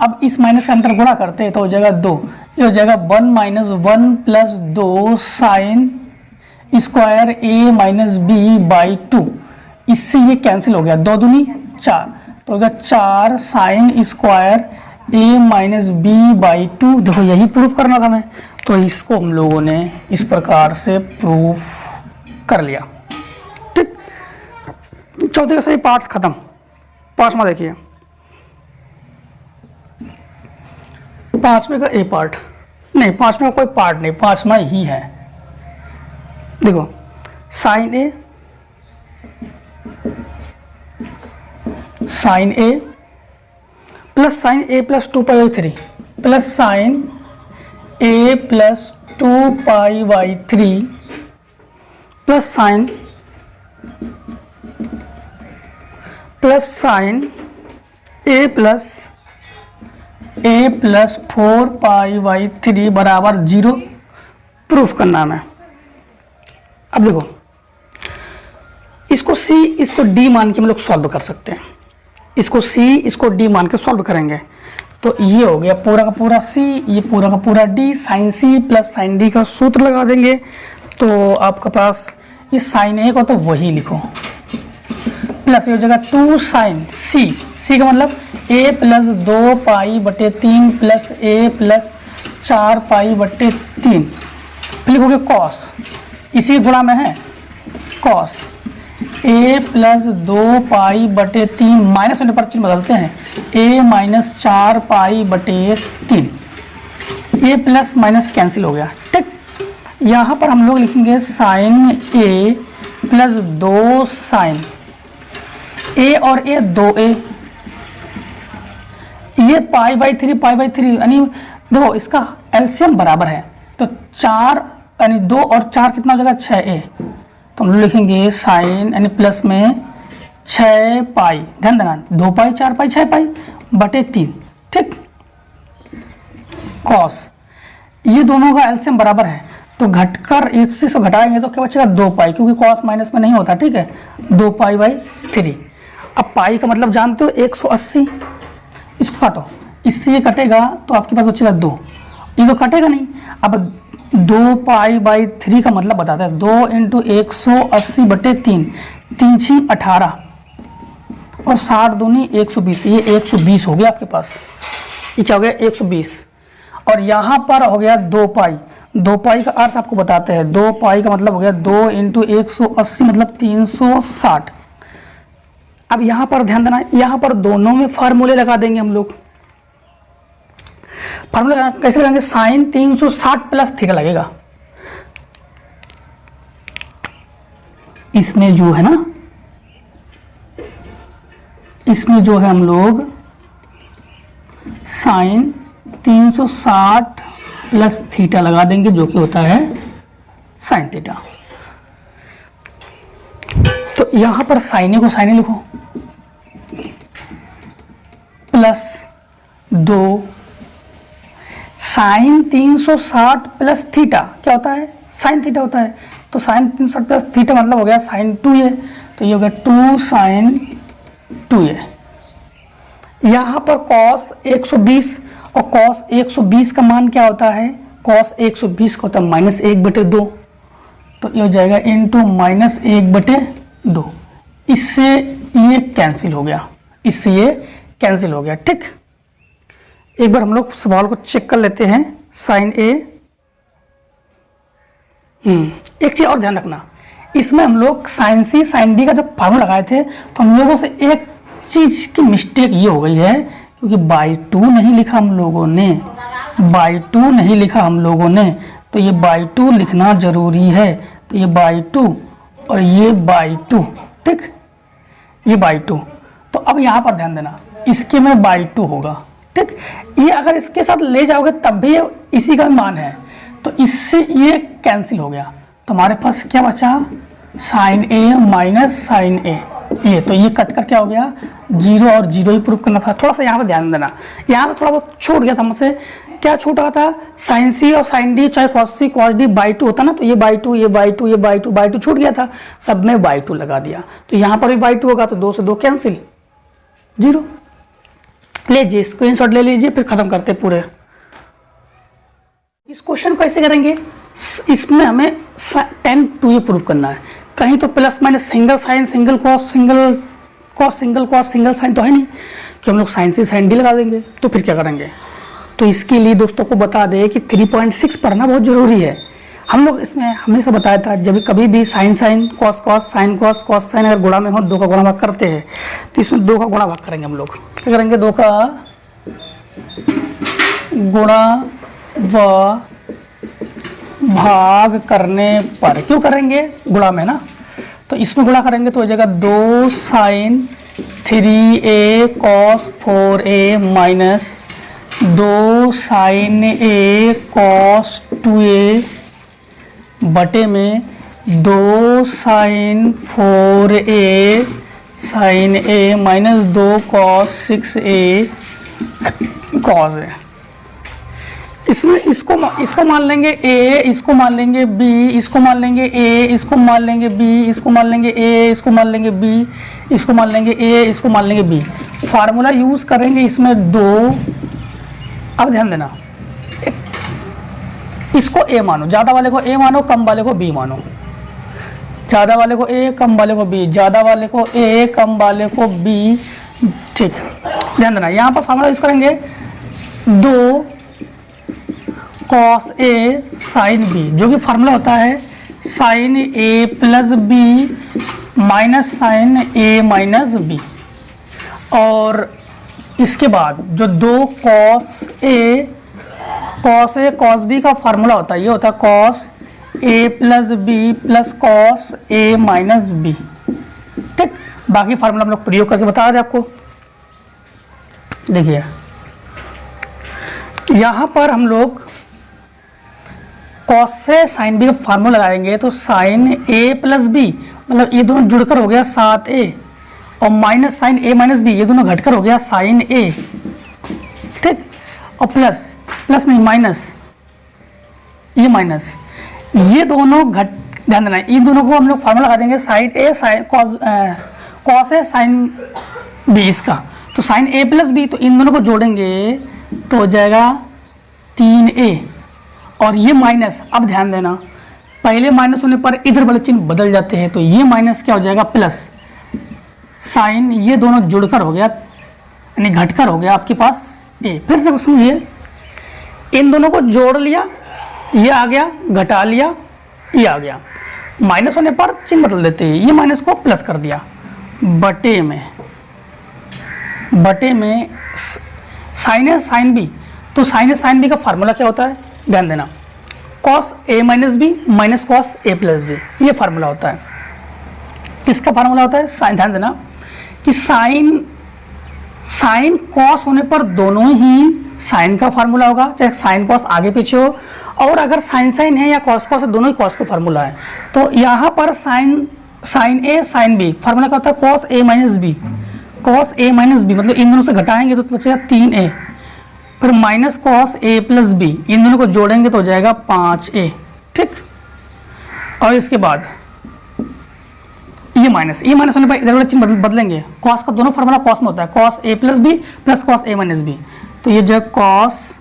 [SPEAKER 1] अब इस माइनस का अंतर गुणा करते हैं तो हो जाएगा 2, ये हो जाएगा 1 माइनस 1 plus 2 sine square A minus B by 2, इससे ये कैंसिल हो गया, 2 दूनी 4, तो होगा 4 sine square A minus B by 2। देखो यही प्रूफ करना था हमें, तो इसको हम लोगों ने इस प्रकार से प्रूफ कर लिया, ठीक। चौथे का सभी पार्ट्स खत्म। 5वां देखिए, 5वें का ए पार्ट नहीं, 5वें का कोई पार्ट नहीं, 5वां ही है। देखो sine A plus sine A plus 2π/3 plus sine A plus 2π/3 plus sine A plus a plus 4π/3 बराबर 0 प्रूफ करना है। अब देखो इसको c इसको d मान के हम लोग सॉल्व कर सकते हैं। इसको c इसको d मान के सॉल्व करेंगे तो ये हो गया पूरा का पूरा c, ये पूरा का पूरा d, sine c plus sine d का सूत्र लगा देंगे। तो आपके पास ये साइन a को तो वही लिखो प्लस ये हो जाएगा 2 साइन c का मतलब a plus 2π/3 plus a plus 4π/3 लिखोगे कॉस, इसी गुणा में है कॉस a प्लस 2π/3 माइनस में पर चिन्ह बदलते हैं a minus 4π/3, a plus minus cancel हो गया। ठीक, यहाँ पर हम लोग लिखेंगे sine a plus 2 sine a और a 2a, ये π/3 यानी देखो इसका एलसीएम बराबर है तो 4 यानी 2 और 4 कितना हो जाएगा 6a, तो हम लोग लिखेंगे साइन यानी प्लस में 6π, ध्यान देना 2π 4π 6π/3। ठीक, कॉस ये दोनों का एलसीएम बराबर है तो घटकर इससे से घटाएंगे तो क्या बचेगा 2π, क्योंकि कॉस माइनस में नहीं होता। ठीक है, 2π/3। अब पाई का मतलब जानते हो 180, इसको काटो, इससे ये कटेगा तो आपके पास बचेगा 2, ये तो कटेगा नहीं। अब 2π/3 का मतलब बताते हैं 2 × 180/3, 3 × 18 और 60 दूनी 120, ये 120 हो गया आपके पास। ये क्या हो गया 120 और यहाँ पर हो गया 2π का अर्थ आपको बताते हैं। 2π का मतलब हो गया 2 × 180 मतलब 360। अब यहाँ पर ध्यान देना, यहाँ पर दोनों में फार्मूले लगा देंगे हम लोग। फार्मूला कैसे लगाएंगे, साइन 360 प्लस थीटा लगेगा। इसमें जो है ना, इसमें जो है हम लोग साइन 360 प्लस थीटा लगा देंगे जो कि होता है साइन थीटा। तो यहां पर साइने को साइने लिखो प्लस 2 साइन 360 प्लस थीटा क्या होता है, साइन थीटा होता है। तो साइन 360 प्लस थीटा मतलब हो गया साइन 2a, तो ये हो गया 2 साइन 2a। यहाँ पर कॉस 120 और कॉस 120 का मान क्या होता है, कॉस 120 का होता है -1/2, तो ये हो जाएगा इंटू -1/2। इससे ये कैंसिल हो गया, इससे ये कैंसिल हो गया। ठीक, एक बार हम लोग सवाल को चेक कर लेते हैं। साइन ए, एक चीज और ध्यान रखना, इसमें हम लोग साइन सी साइन डी का जब फार्मूला लगाए थे तो हम लोगों से एक चीज की मिस्टेक ये हो गई है, क्योंकि बाई 2 नहीं लिखा हम लोगों ने, बाई 2 नहीं लिखा हम लोगों ने, तो ये बाई 2 लिखना जरूरी है। तो ये बाई 2 और ये बाई 2, ठीक, ये बाई 2। तो अब यहाँ पर ध्यान देना, इसके में बाई 2 होगा। ठीक, ये अगर इसके साथ ले जाओगे तब भी इसी का मान है, तो इससे ये कैंसिल हो गया। तो हमारे पास क्या बचा, साइन ए माइनस साइन ए, ये तो ये कट कर क्या हो गया 0 और 0 ही प्रूफ करना था। थोड़ा सा यहाँ पर ध्यान देना, यहाँ से थोड़ा बहुत छूट गया था मुझसे। क्या छूट रहा था, साइन सी और साइन डी चाहे cos C cos D by 2 होता ना, तो ये बाई 2 ये बाई 2 ये बाई 2 बाई 2 छूट गया था, सब में बाई 2 लगा दिया। तो यहाँ पर भी बाई 2 होगा तो 2 से 2 कैंसिल, 0। लीजिए स्क्रीनशॉट ले लीजिए, फिर खत्म करते पूरे। इस क्वेश्चन को ऐसे करेंगे, इसमें हमें tan 2a प्रूव करना है। कहीं तो plus minus single sine single cos single cos single cos single sine तो है नहीं कि हम लोग साइन सी साइन डी लगा देंगे। तो फिर क्या करेंगे, तो इसके लिए दोस्तों को बता दें कि 3.6 पढ़ना बहुत जरूरी है। हम लोग इसमें हमेशा बताया था, जब कभी भी sine sine cos cos sine cos cos sine अगर गुणा में हो 2 का गुणा भाग करते हैं, तो इसमें 2 का गुणा भाग करेंगे हम लोग। क्या करेंगे, 2 का गुणा व भाग करने पर, क्यों करेंगे गुणा में ना, तो इसमें गुणा करेंगे तो हो जाएगा 2 sine 3a cos 4a minus 2 sine a cos 2a बटे में 2 sine 4a sine a minus 2 cos 6a cos A. इसमें इसको मान लेंगे ए, इसको मान लेंगे बी, इसको मान लेंगे ए, इसको मान लेंगे बी, इसको मान लेंगे ए, इसको मान लेंगे बी, इसको मान लेंगे ए, इसको मान लेंगे बी। फार्मूला यूज करेंगे इसमें दो। अब ध्यान देना, इसको ए मानो, ज्यादा वाले को ए मानो, कम वाले को बी मानो। ज्यादा वाले को ए, कम वाले को बी, ज्यादा वाले को ए, कम वाले को बी। ठीक, ध्यान देना, यहाँ पर फार्मूला यूज करेंगे दो कॉस ए साइन बी, जो कि फार्मूला होता है sine A plus B minus sign A minus B. और इसके बाद जो दो कॉस ए कॉस बी का फार्मूला होता है, ये होता है cos A plus B plus cos A minus B. ठीक, बाकी फार्मूला हम लोग प्रयोग करके बता रहे आपको। देखिए यहां पर हम लोग कॉस से साइन बी का फार्मूला लगाएंगे, तो साइन ए प्लस बी, मतलब ये दोनों जुड़कर हो गया 7a, और minus sign A minus B, ये दोनों घटकर हो गया साइन ए। ठीक, और प्लस नहीं माइनस, ये माइनस, ये दोनों घट, ध्यान देना, इन दोनों को हम लोग फार्मूला लगा देंगे sign A sine cos A sine B इसका, तो साइन ए प्लस बी, तो इन दोनों को जोड़ेंगे तो हो जाएगा 3a, और ये माइनस। अब ध्यान देना, पहले माइनस होने पर इधर वाले चिन्ह बदल जाते हैं, तो ये माइनस क्या हो जाएगा प्लस, साइन ये दोनों जुड़कर हो गया, यानी घटकर हो गया आपके पास ए। फिर से समझिए, इन दोनों को जोड़ लिया, ये आ गया, घटा लिया, ये आ गया, माइनस होने पर चिन्ह बदल देते हैं, ये माइनस को प्लस कर दिया, बटे में साइन ए साइन बी, तो साइन ए साइन बी का फार्मूला क्या होता है, ध्यान देना, cos A minus B minus cos A plus B, ये फार्मूला होता है। किसका फार्मूला होता है, साइन, ध्यान देना कि साइन कॉस होने पर दोनों ही साइन का फार्मूला होगा, चाहे साइन कॉस आगे पीछे हो, और अगर साइन है या कॉस है, दोनों ही कॉस का फार्मूला है। तो यहाँ पर sign A sine B formula क्या होता है, cos A minus B, cos A minus B, मतलब इन दोनों से घटाएंगे तो बचेगा 3a, फिर minus cos A plus B, इन दोनों को जोड़ेंगे तो हो जाएगा 5a। ठीक, और इसके बाद ये माइनस होने पर इधर वाले चिन्ह बदलेंगे, कॉस का दोनों फार्मूला कॉस में होता है, cos A plus B plus cos A minus B, तो ये जो कॉस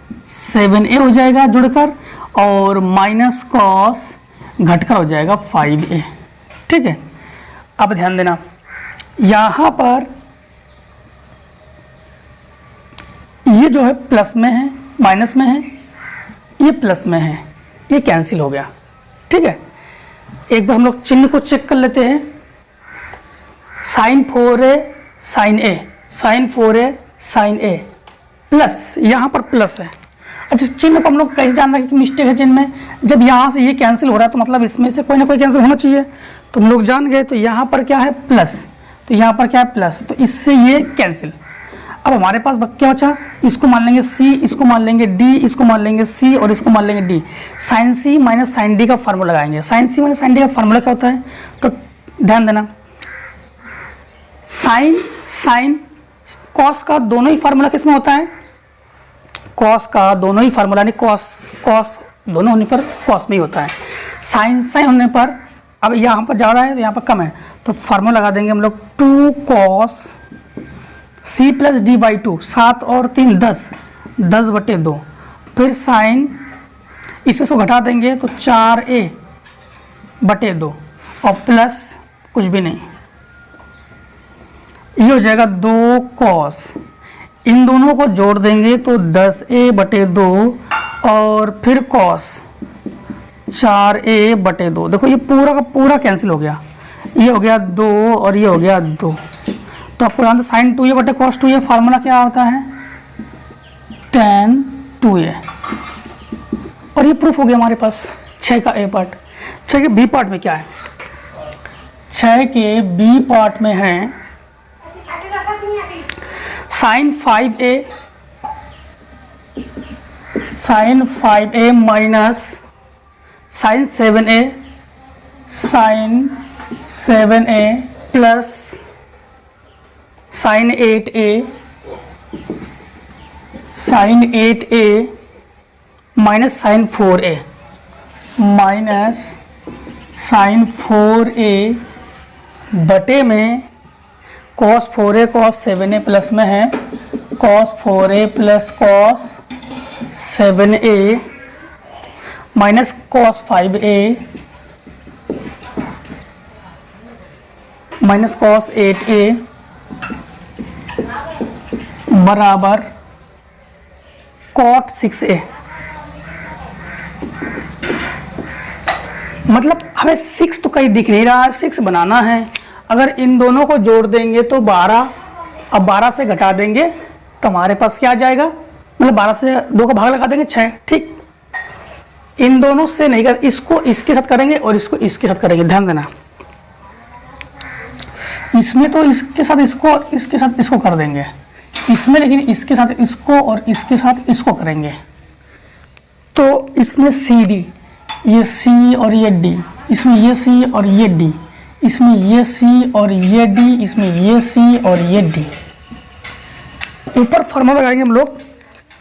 [SPEAKER 1] 7a हो जाएगा जुड़कर, और माइनस कॉस घटकर हो जाएगा 5a। ठीक है, अब ध्यान देना, यहाँ पर ये जो है प्लस में है, माइनस में है, ये प्लस में है, ये कैंसिल हो गया। ठीक है, एक बार हम लोग चिन्ह को चेक कर लेते हैं, sign 4a sign A, sign 4a sign A, plus यहाँ पर प्लस है। अच्छा, चिन्ह को हम लोग कैसे जान रहे हैं कि मिस्टेक है चिन्ह में, जब यहाँ से ये कैंसिल हो रहा है तो मतलब इसमें से कोई ना कोई कैंसिल होना चाहिए, तो हम लोग जान गए, तो यहाँ पर क्या है प्लस, तो यहाँ पर क्या है प्लस, तो इससे ये कैंसिल। अब हमारे पास क्या बचा, इसको मान लेंगे c, इसको मान लेंगे d, इसको मान लेंगे c, और इसको मान लेंगे d। Sine c minus sine d का फार्मूला लगाएंगे। Sine c minus sine d का फार्मूला क्या होता है, तो ध्यान देना, साइन कॉस का दोनों ही फार्मूला किस में होता है, कॉस का दोनों ही फार्मूला, यानी कॉस दोनों होने पर कॉस में ही होता है, साइन होने पर, अब यहाँ पर ज़्यादा है तो यहाँ पर कम है, तो फार्मूला लगा देंगे हम लोग 2 cos c plus D by 2, 7 और 3 10 बटे 2, फिर साइन इससे सो घटा देंगे तो 4a बटे 2, और प्लस कुछ भी नहीं, ये हो जाएगा 2 कॉस, इन दोनों को जोड़ देंगे तो 10a बटे 2, और फिर कॉस 4a बटे 2। देखो ये पूरा का पूरा कैंसिल हो गया, ये हो गया 2 और ये हो गया 2, तो आपको जानते साइन 2a बटे कॉस 2a फार्मूला क्या होता है, tan 2a। और ये प्रूफ हो गया हमारे पास 6 का a पार्ट। 6 के b पार्ट में क्या है, 6 के b पार्ट में है sine 5a minus sine 7a plus sine 8a sine 8a minus sine 4a minus sine 4a बटे में cos 4a cos 7a plus में है cos 4a plus cos 7a minus cos 5a minus cos 8a बराबर cot 6a। मतलब हमें 6 तो कहीं दिख नहीं रहा है, 6 बनाना है। अगर इन दोनों को जोड़ देंगे तो 12, अब 12 से घटा देंगे तो हमारे पास क्या आ जाएगा, मतलब 12 से 2 का भाग लगा देंगे 6। ठीक, इन दोनों से नहीं कर, इसको इसके साथ करेंगे और इसको इसके साथ करेंगे, ध्यान देना। इसमें तो इसके साथ इसको और इसके साथ इसको कर देंगे, इसमें लेकिन इसके साथ इसको और इसके साथ इसको करेंगे। तो इसमें सी डी, ये सी और ये डी, इसमें ये सी और ये डी, इसमें ये सी और ये डी, इसमें ये सी और ये डी। ऊपर फॉर्मूला लगाएंगे हम लोग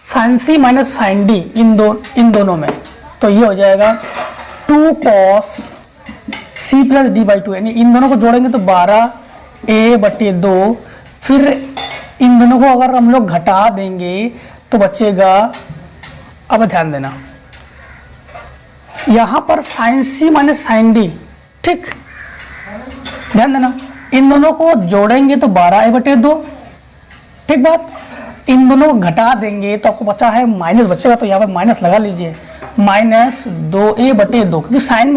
[SPEAKER 1] साइन सी माइनस साइन डी इन दोनों में, तो ये हो जाएगा 2 cos C plus D by 2, यानी इन दोनों को जोड़ेंगे तो 12a/2। फिर इन दोनों को अगर हम लोग घटा देंगे तो बचेगा, अब ध्यान देना यहाँ पर साइन सी माइनस साइन डी, ठीक, ध्यान देना। इन दोनों को जोड़ेंगे तो 12a/2, ठीक बात। इन दोनों को घटा देंगे तो आपको बचा है माइनस बचेगा, तो यहाँ पर माइनस लगा लीजिए, माइनस 2a/2, क्योंकि साइन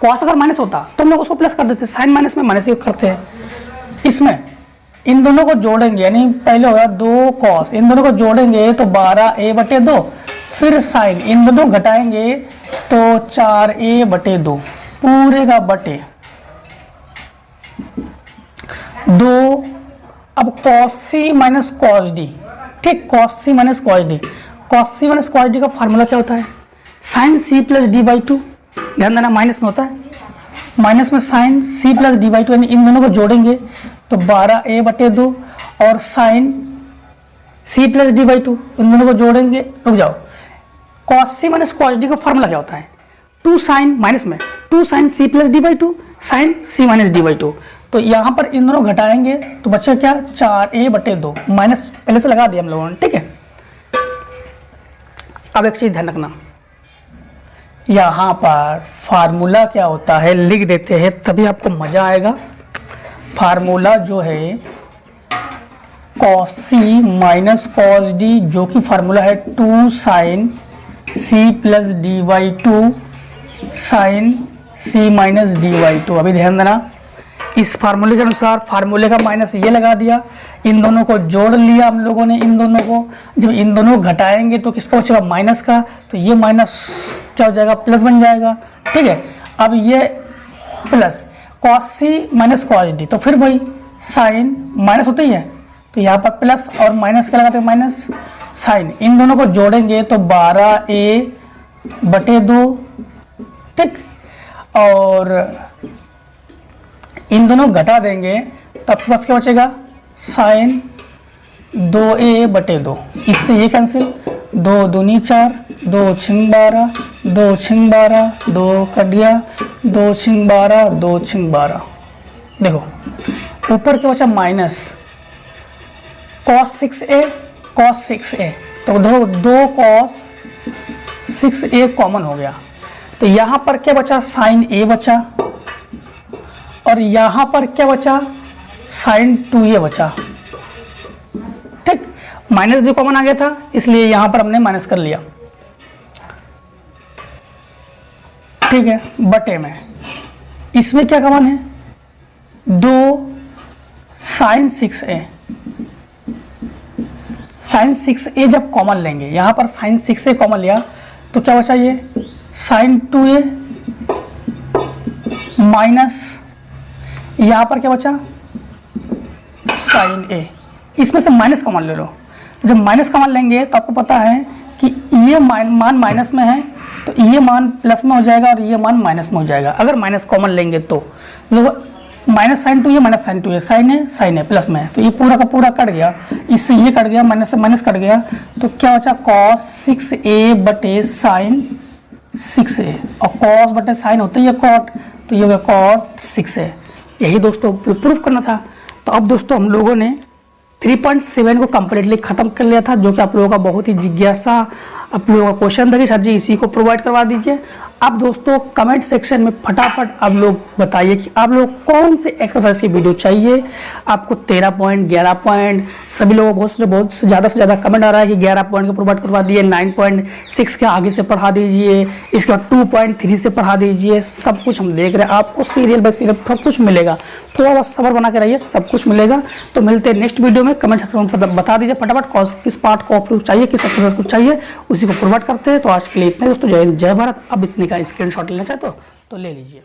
[SPEAKER 1] कॉस अगर माइनस होता तो हम लोग उसको प्लस कर देते, साइन माइनस में माइनस करते हैं। इसमें इन दोनों को जोड़ेंगे, यानी पहले होगा 2 cos, इन दोनों को जोड़ेंगे तो 12a/2, फिर साइन, इन दोनों घटाएंगे तो 4a/2 पूरे का बटे 2। अब cos c minus cos d, ठीक, cos c minus cos d, cos c minus cos d का फार्मूला क्या होता है, sine c plus D by 2, ध्यान देना माइनस में होता है, माइनस में sine c plus D by 2, यानी इन दोनों को जोड़ेंगे तो 12a/2 और sine c plus D by 2, इन दोनों को जोड़ेंगे, रुक जाओ, cos c minus cos d का फार्मूला क्या होता है, 2 साइन माइनस में 2 sine c plus D by 2 sine c minus D by 2। तो यहाँ पर इन दोनों घटाएंगे तो बच्चा क्या, 4a/2, माइनस पहले से लगा दिया हम लोगों ने, ठीक है। अब एक चीज ध्यान रखना, यहाँ पर फार्मूला क्या होता है लिख देते हैं, तभी आपको मजा आएगा। फार्मूला जो है cos c minus cos d, जो कि फार्मूला है 2 sine c plus D by 2 sine c minus D by 2। अभी ध्यान देना, इस फार्मूले के अनुसार फार्मूले का माइनस ये लगा दिया, इन दोनों को जोड़ लिया हम लोगों ने, इन दोनों को जब इन दोनों को घटाएंगे तो किसका बचेगा, माइनस का, तो ये माइनस क्या हो जाएगा, प्लस बन जाएगा, ठीक है। अब ये plus cos c minus cos d, तो फिर वही साइन माइनस होता ही है, तो यहाँ पर प्लस और माइनस क्या लगाते हैं, माइनस साइन, इन दोनों को जोड़ेंगे तो 12a/2, ठीक, और इन दोनों घटा देंगे तो आपके पास क्या बचेगा, साइन 2a/2, इससे ये कैंसिल, 2 दूनी 4, 2 छिंग 12, 2 छिंग 12, 2 कट गया, 2 छिंग 12, 2 छिंग 12। देखो ऊपर क्या बचा, minus cos 6a cos 6a, तो देखो 2 cos 6a कॉमन हो गया, तो यहाँ पर क्या बचा, साइन a बचा, और यहाँ पर क्या बचा, साइन 2a बचा, ठीक, माइनस भी कॉमन आ गया था इसलिए यहाँ पर हमने माइनस कर लिया, ठीक है, बटे में इसमें क्या कॉमन है, 2 साइन 6a, साइन 6a जब कॉमन लेंगे, यहाँ पर साइन 6a कॉमन लिया तो क्या बचा, ये साइन 2a माइनस यहाँ पर क्या बचा, साइन a, इसमें से माइनस कॉमन ले लो। जब माइनस कॉमन लेंगे तो आपको पता है कि ये मान माइनस में है तो ये मान प्लस में हो जाएगा और ये मान माइनस में हो जाएगा, अगर माइनस कॉमन लेंगे तो माइनस साइन टू है, साइन है प्लस में, तो ये पूरा का पूरा कट गया, इससे ये कट गया, माइनस से माइनस कट गया, तो क्या बचा cos 6a बटे साइन 6a, और cos बटे साइन होता है cot, तो ये हो गया cot 6a। यही दोस्तों प्रूफ करना था। तो अब दोस्तों हम लोगों ने 3.7 को कंप्लीटली खत्म कर लिया था, जो कि आप लोगों का बहुत ही जिज्ञासा आप लोगों का क्वेश्चन था कि सर जी इसी को प्रोवाइड करवा दीजिए। अब दोस्तों कमेंट सेक्शन में फटाफट आप लोग बताइए कि आप लोग कौन से एक्सरसाइज की वीडियो चाहिए। आपको 13 पॉइंट, 11 पॉइंट, सभी लोगों बहुत से ज़्यादा कमेंट आ रहा है कि 11 पॉइंट को प्रोवाइड करवा दिए, 9.6 के आगे से पढ़ा दीजिए, इसके बाद 2.3 से पढ़ा दीजिए। सब कुछ हम देख रहे हैं, आपको सीरियल बाय सीरियल सब कुछ मिलेगा। थोड़ा बहुत सब्र बना के रहिए, सब कुछ मिलेगा। तो मिलते हैं नेक्स्ट वीडियो में। कमेंट सेक्शन में बता दीजिए फटाफट किस पार्ट को आप लोग चाहिए, किस एक्सरसाइज को चाहिए, उसी को प्रोवाइड करते हैं। तो आज के लिए इतना दोस्तों, जय हिंद जय भारत। अब इतने का स्क्रीनशॉट लेना चाहे तो ले लीजिए।